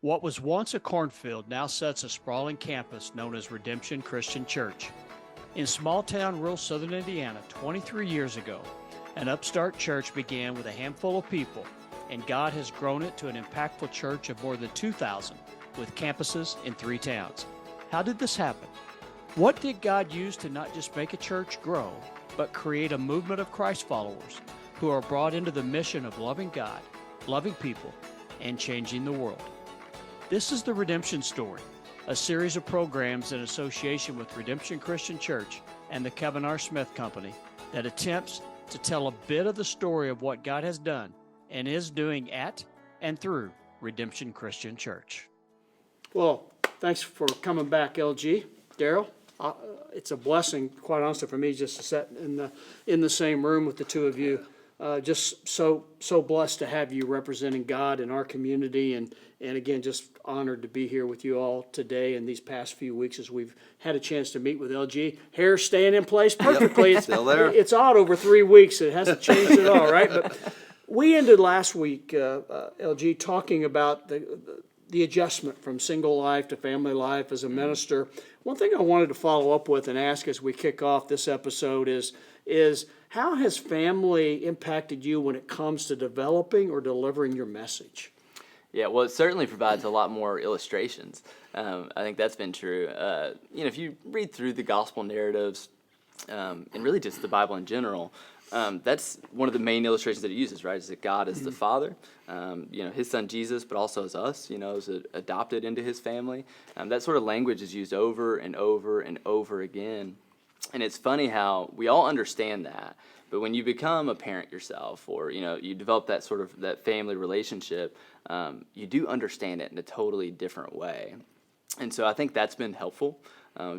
What was once a cornfield now sits a sprawling campus known as Redemption Christian Church. In small town rural southern Indiana 23 years ago, an upstart church began with a handful of people, and God has grown it to an impactful church of more than 2,000 with campuses in 3 towns. How did this happen? What did God use to not just make a church grow, but create a movement of Christ followers who are brought into the mission of loving God, loving people, and changing the world? This is the Redemption Story, a series of programs in association with Redemption Christian Church and the Kevin R. Smith Company that attempts to tell a bit of the story of what God has done and is doing at and through Redemption Christian Church. Well, thanks for coming back, LG. Daryl, it's a blessing, quite honestly, for me just to sit in the same room with the two of you. Just so blessed to have you representing God in our community, and again, just honored to be here with you all today and these past few weeks as we've had a chance to meet with LG. Hair staying in place perfectly. Yep, still there. It's odd over 3 weeks. It hasn't changed at all, right? But we ended last week, LG, talking about the adjustment from single life to family life as a minister. One thing I wanted to follow up with and ask as we kick off this episode is how has family impacted you when it comes to developing or delivering your message? Yeah, well, it certainly provides a lot more illustrations. I think that's been true. If you read through the gospel narratives, and really just the Bible in general, that's one of the main illustrations that it uses, right? Is that God is the Father, His Son Jesus, but also as us, is adopted into His family. That sort of language is used over and over and over again. And it's funny how we all understand that, but when you become a parent yourself, or you develop that sort of that family relationship, you do understand it in a totally different way. And so I think that's been helpful,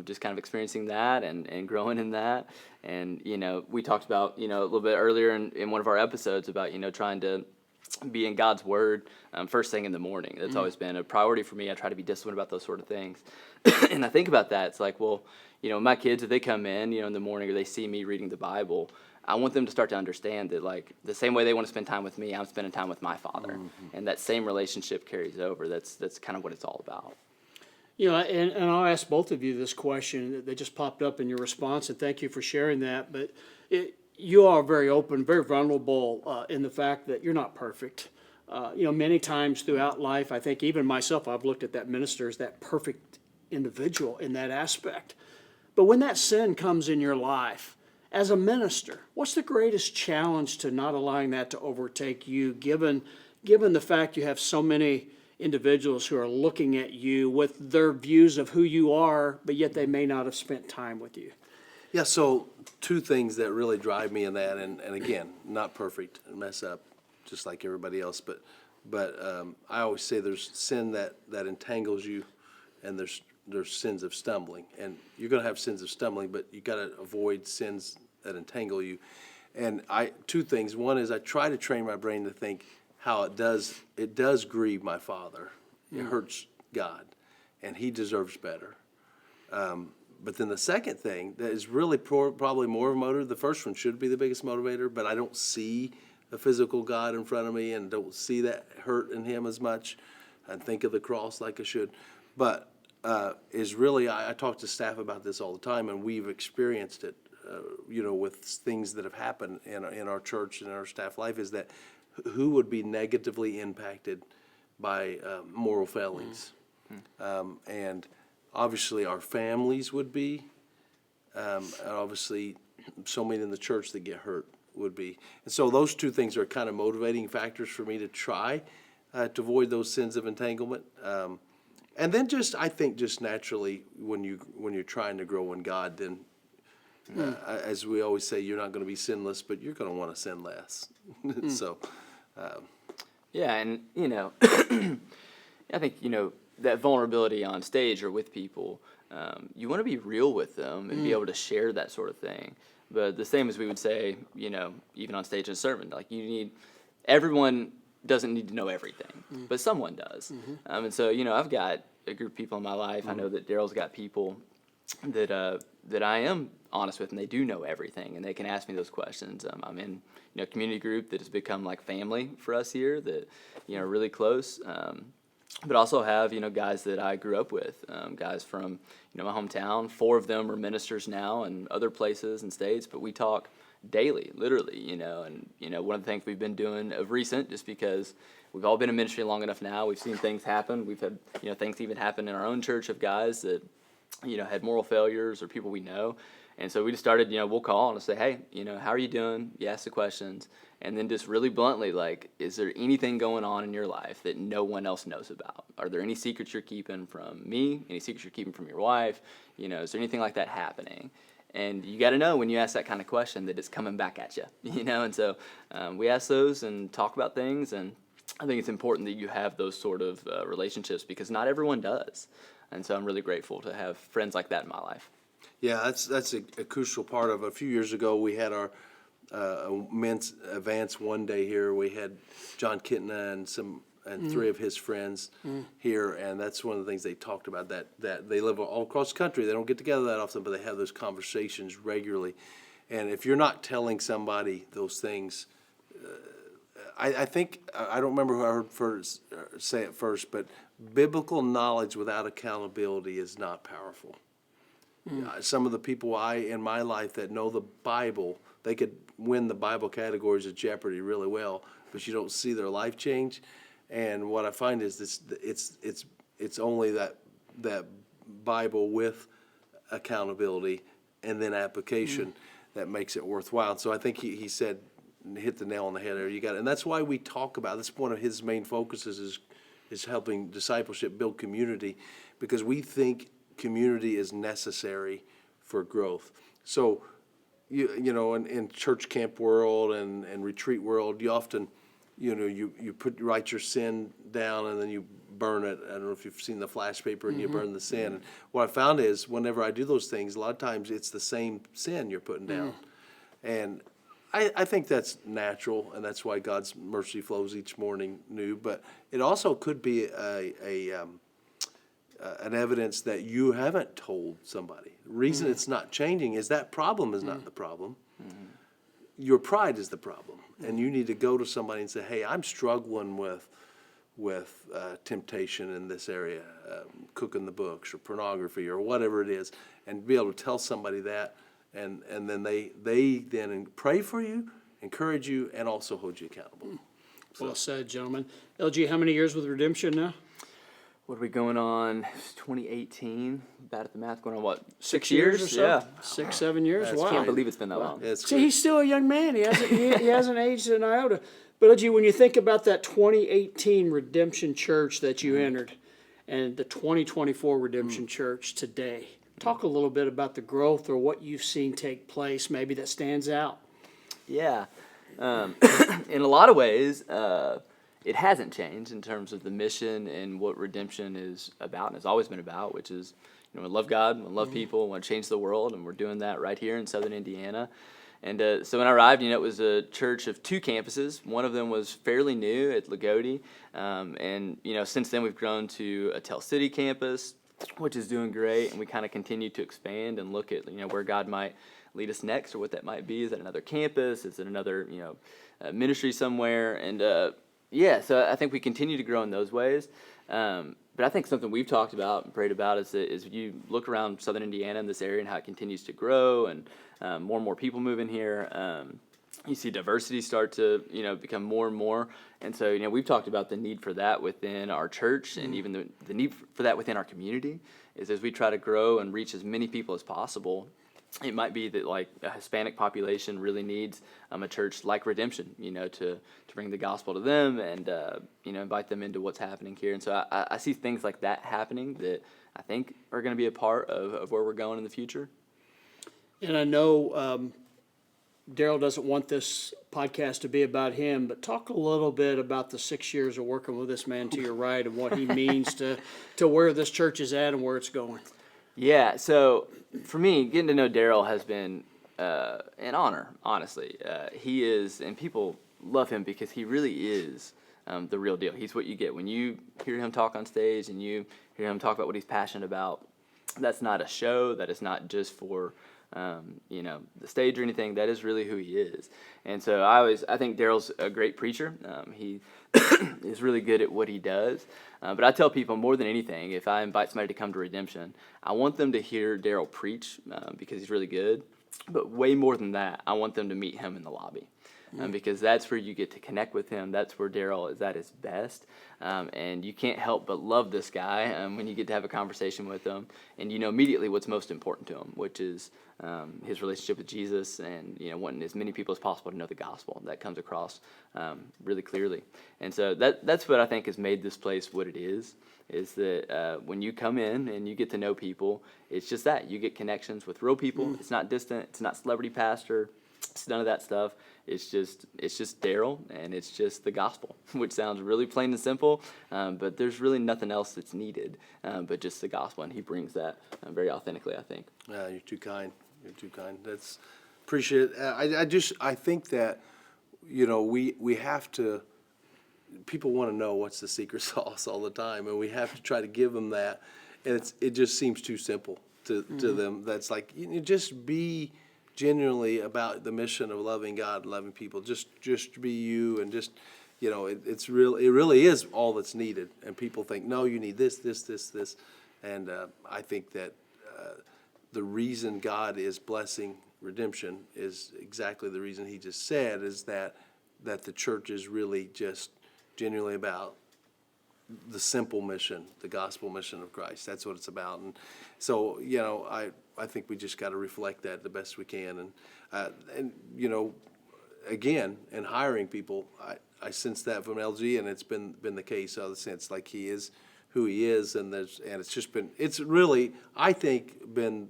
just kind of experiencing that and growing in that. And we talked about a little bit earlier in one of our episodes about trying to be in God's Word first thing in the morning. That's always been a priority for me. I try to be disciplined about those sort of things. And I think about that. It's like, well, my kids, if they come in the morning or they see me reading the Bible, I want them to start to understand that, like, the same way they want to spend time with me, I'm spending time with my Father. Mm-hmm. And that same relationship carries over. That's kind of what it's all about. And I'll ask both of you this question that just popped up in your response, and thank you for sharing that. But you are very open, very vulnerable in the fact that you're not perfect. Many times throughout life, I think even myself, I've looked at that minister as that perfect individual in that aspect. But when that sin comes in your life, as a minister, what's the greatest challenge to not allowing that to overtake you, given the fact you have so many individuals who are looking at you with their views of who you are, but yet they may not have spent time with you? Yeah, so 2 things that really drive me in that, and again, not perfect, mess up just like everybody else, but I always say there's sin that entangles you, and there's sins of stumbling, and you're going to have sins of stumbling, but you got to avoid sins that entangle you. And 2 things. One is I try to train my brain to think how it does grieve my Father. It hurts God, and He deserves better. But then the second thing that is really probably more of a motivator, the first one should be the biggest motivator, but I don't see a physical God in front of me and don't see that hurt in Him as much and think of the cross like I should. But is really, I talk to staff about this all the time, and we've experienced it, with things that have happened in our church and in our staff life, is that who would be negatively impacted by moral failings. And obviously our families would be, and obviously so many in the church that get hurt would be. And so those 2 things are kind of motivating factors for me to try to avoid those sins of entanglement. And then I think naturally when you're trying to grow in God, then as we always say, you're not going to be sinless, but you're going to want to sin less. So, yeah, and I think that vulnerability on stage or with people, you want to be real with them and be able to share that sort of thing. But the same as we would say, even on stage in a sermon, like everyone doesn't need to know everything, but someone does. And so, I've got a group of people in my life. I know that Daryl's got people that I am honest with, and they do know everything, and they can ask me those questions. I'm in a community group that has become like family for us here, that are really close. but also have, guys that I grew up with, guys from, my hometown. 4 of them are ministers now in other places and states, but we talk daily, literally, and, one of the things we've been doing of recent, just because we've all been in ministry long enough now, we've seen things happen. We've had, things even happen in our own church of guys that, had moral failures or people we know. And so we just started, we'll call and say, hey, how are you doing? You ask the questions. And then just really bluntly, like, is there anything going on in your life that no one else knows about? Are there any secrets you're keeping from me? Any secrets you're keeping from your wife? Is there anything like that happening? And you got to know when you ask that kind of question that it's coming back at you, And so we ask those and talk about things. And I think it's important that you have those sort of relationships because not everyone does. And so I'm really grateful to have friends like that in my life. Yeah, that's a crucial part of it. A few years ago, we had our men's advance one day here. We had John Kitna and 3 of his friends here, and that's one of the things they talked about, that they live all across the country. They don't get together that often, but they have those conversations regularly. And if you're not telling somebody those things, I think, I don't remember who I heard first say it first, but biblical knowledge without accountability is not powerful. Some of the people in my life that know the Bible, they could win the Bible categories of Jeopardy really well, but you don't see their life change. And what I find is it's only that Bible with accountability and then application that makes it worthwhile. So I think he said, hit the nail on the head there. You got it. And that's why we talk about this. One of his main focuses is helping discipleship build community, because we think community is necessary for growth. So, in church camp world and retreat world, you often, you write your sin down and then you burn it. I don't know if you've seen the flash paper and you burn the sin. And what I found is whenever I do those things, a lot of times it's the same sin you're putting down. And I think that's natural, and that's why God's mercy flows each morning new. But it also could be an evidence that you haven't told somebody. The reason it's not changing is that problem is not the problem. Your pride is the problem, and you need to go to somebody and say, "Hey, I'm struggling with temptation in this area, cooking the books or pornography or whatever it is," and be able to tell somebody that, and then they then pray for you, encourage you, and also hold you accountable. Well said, gentlemen. LG, how many years with Redemption now? What are we going on? 2018. Bad at the math. Going on what? 6 years or so? Yeah. 6, 7 years. That's Wow. I can't believe it's been that long. It's See, great. he's still a young man. He hasn't aged an iota. But LG, when you think about that 2018 Redemption Church that you entered, and the 2024 Redemption Church today, talk a little bit about the growth or what you've seen take place, maybe that stands out. Yeah. In a lot of ways, it hasn't changed in terms of the mission and what redemption is about and has always been about, which is, we love God, we love people, we want to change the world, and we're doing that right here in Southern Indiana. And so when I arrived, it was a church of 2 campuses. One of them was fairly new at Lagodi, and since then we've grown to a Tell City campus, which is doing great, and we kind of continue to expand and look at where God might lead us next, or what that might be. Is it another campus? Is it another ministry somewhere? And so I think we continue to grow in those ways. But I think something we've talked about and prayed about is you look around Southern Indiana in this area and how it continues to grow, and more people move in here. You see diversity start to become more and more. And so we've talked about the need for that within our church, and even the need for that within our community. Is as we try to grow and reach as many people as possible. It might be that like a Hispanic population really needs a church like Redemption, to bring the gospel to them and invite them into what's happening here. And so I see things like that happening that I think are going to be a part of where we're going in the future. And I know Daryl doesn't want this podcast to be about him, but talk a little bit about the 6 years of working with this man to your right and what he means to where this church is at and where it's going. Yeah, so for me, getting to know Daryl has been an honor, honestly. He is, and people love him because he really is the real deal. He's what you get when you hear him talk on stage and you hear him talk about what he's passionate about. That's not a show. That is not just for the stage or anything. That is really who he is. And so I think Daryl's a great preacher. He is really good at what he does. But I tell people more than anything, if I invite somebody to come to Redemption, I want them to hear Daryl preach because he's really good. But way more than that, I want them to meet him in the lobby. Because that's where you get to connect with him. That's where Daryl is at his best. And you can't help but love this guy when you get to have a conversation with him. And you know immediately what's most important to him, which is his relationship with Jesus and wanting as many people as possible to know the gospel. That comes across really clearly. And so that's what I think has made this place what it is that when you come in and you get to know people, it's just that. You get connections with real people. It's not distant. It's not celebrity pastor. It's none of that stuff. It's just Daryl, and it's just the gospel, which sounds really plain and simple, but there's really nothing else that's needed but just the gospel, and he brings that very authentically, I think. You're too kind. You're too kind. That's appreciate it. I think that we have to. People want to know what's the secret sauce all the time, and we have to try to give them that, and it just seems too simple to them. That's like just be genuinely about the mission of loving God and loving people. Just be you, and just it really is all that's needed. And people think, no, you need this, and I think that the reason God is blessing Redemption is exactly the reason he just said, is that the church is really just genuinely about the simple mission, the gospel mission of Christ. That's what it's about. And so, I think we just got to reflect that the best we can. And again, in hiring people, I sense that from LG, and it's been the case ever since. Like, he is who he is, and it's really, I think, been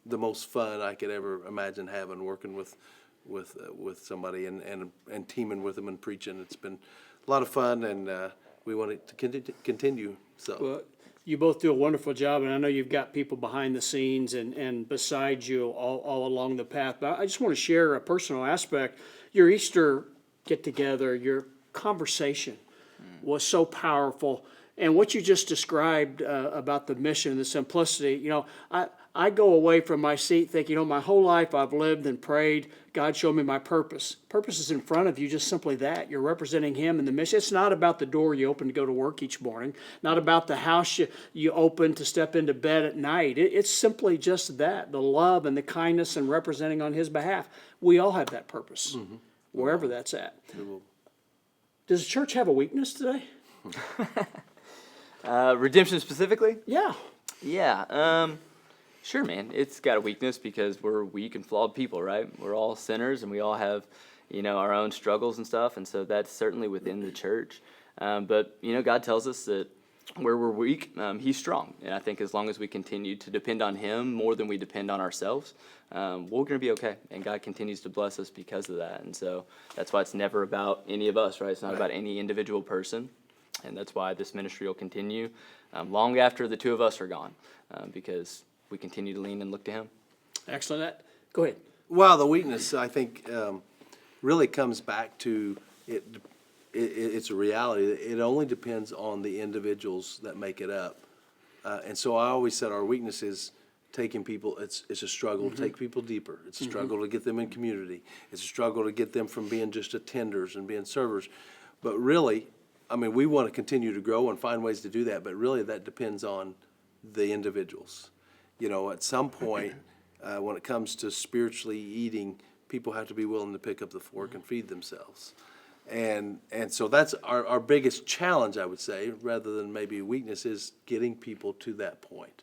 the most fun I could ever imagine having, working with somebody and teaming with them and preaching. It's been a lot of fun, and we want it to continue. So. Well, you both do a wonderful job, and I know you've got people behind the scenes and beside you all along the path. But I just want to share a personal aspect. Your Easter get-together, your conversation was so powerful. And what you just described about the mission, the simplicity, I go away from my seat thinking, my whole life I've lived and prayed, God showed me my purpose. Purpose is in front of you, just simply that. You're representing him in the mission. It's not about the door you open to go to work each morning, not about the house you open to step into bed at night. It's simply just that, the love and the kindness and representing on his behalf. We all have that purpose, wherever that's at. Does the church have a weakness today? Redemption specifically? Yeah. Yeah. Sure, man. It's got a weakness because we're weak and flawed people, right? We're all sinners, and we all have, our own struggles and stuff, and so that's certainly within the church. But God tells us that where we're weak, he's strong. And I think as long as we continue to depend on him more than we depend on ourselves, we're going to be okay. And God continues to bless us because of that. And so that's why it's never about any of us, right? It's not about any individual person. And that's why this ministry will continue long after the two of us are gone, because we continue to lean and look to him. Excellent. Go ahead. Well, the weakness, I think, really comes back to it's a reality. It only depends on the individuals that make it up. And so I always said our weakness is taking people, it's a struggle to take people deeper. It's a struggle to get them in community. It's a struggle to get them from being just attenders and being servers. But really, we want to continue to grow and find ways to do that, but really that depends on the individuals. At some point, when it comes to spiritually eating, people have to be willing to pick up the fork and feed themselves. And so that's our biggest challenge, I would say, rather than maybe weakness, is getting people to that point.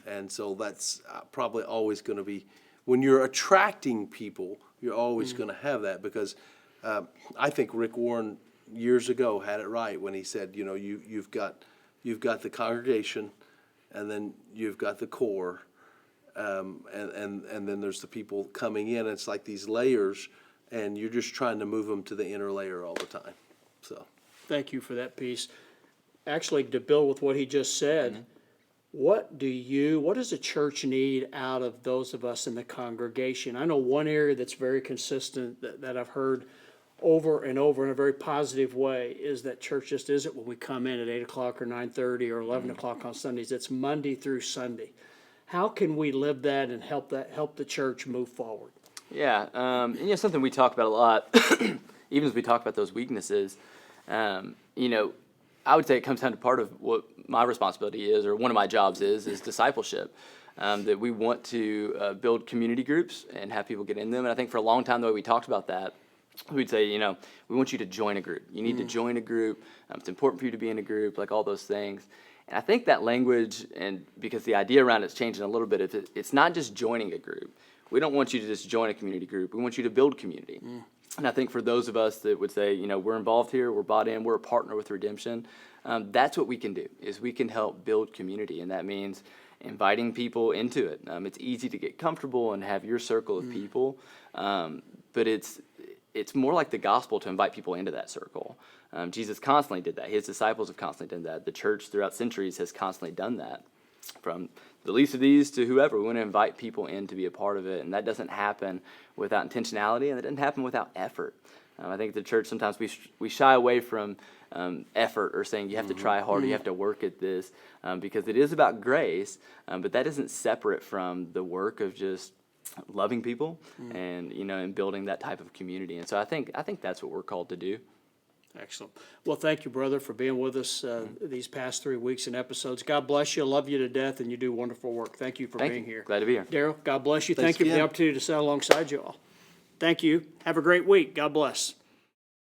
And so that's probably always going to be, when you're attracting people, you're always going to have that, because I think Rick Warren years ago had it right when he said, you've got the congregation, and then you've got the core, and then there's the people coming in. It's like these layers, and you're just trying to move them to the inner layer all the time. So, Thank you for that piece. Actually, to build with what he just said, what does the church need out of those of us in the congregation? I know one area that's very consistent that I've heard over and over in a very positive way is that church just isn't when we come in at 8 o'clock or 9:30 or 11 o'clock on Sundays. It's Monday through Sunday. How can we live that and help the church move forward? Yeah, and something we talk about a lot, even as we talk about those weaknesses, I would say it comes down to part of what my responsibility is, or one of my jobs is discipleship. That we want to build community groups and have people get in them. And I think for a long time, the way we talked about that, we'd say, we want you to join a group. You need to join a group. It's important for you to be in a group, like all those things. And I think that language, and because the idea around it's changing a little bit, it's not just joining a group. We don't want you to just join a community group. We want you to build community. And I think for those of us that would say, we're involved here, we're bought in, we're a partner with Redemption, that's what we can do, is we can help build community. And that means inviting people into it. It's easy to get comfortable and have your circle of people, but it's more like the gospel to invite people into that circle. Jesus constantly did that. His disciples have constantly done that. The church throughout centuries has constantly done that. From the least of these to whoever, we want to invite people in to be a part of it, and that doesn't happen without intentionality, and it doesn't happen without effort. I think the church sometimes we shy away from effort, or saying you have to try harder, you have to work at this, because it is about grace, but that isn't separate from the work of just loving people and and building that type of community. And so I think that's what we're called to do. Excellent. Well, thank you, brother, for being with us these past 3 weeks and episodes. God bless you. I love you to death, and you do wonderful work. Thank you for being here. Glad to be here. Daryl, God bless you. Thanks Thank you for the again. opportunity to sit alongside you all. Thank you. Have a great week. God bless.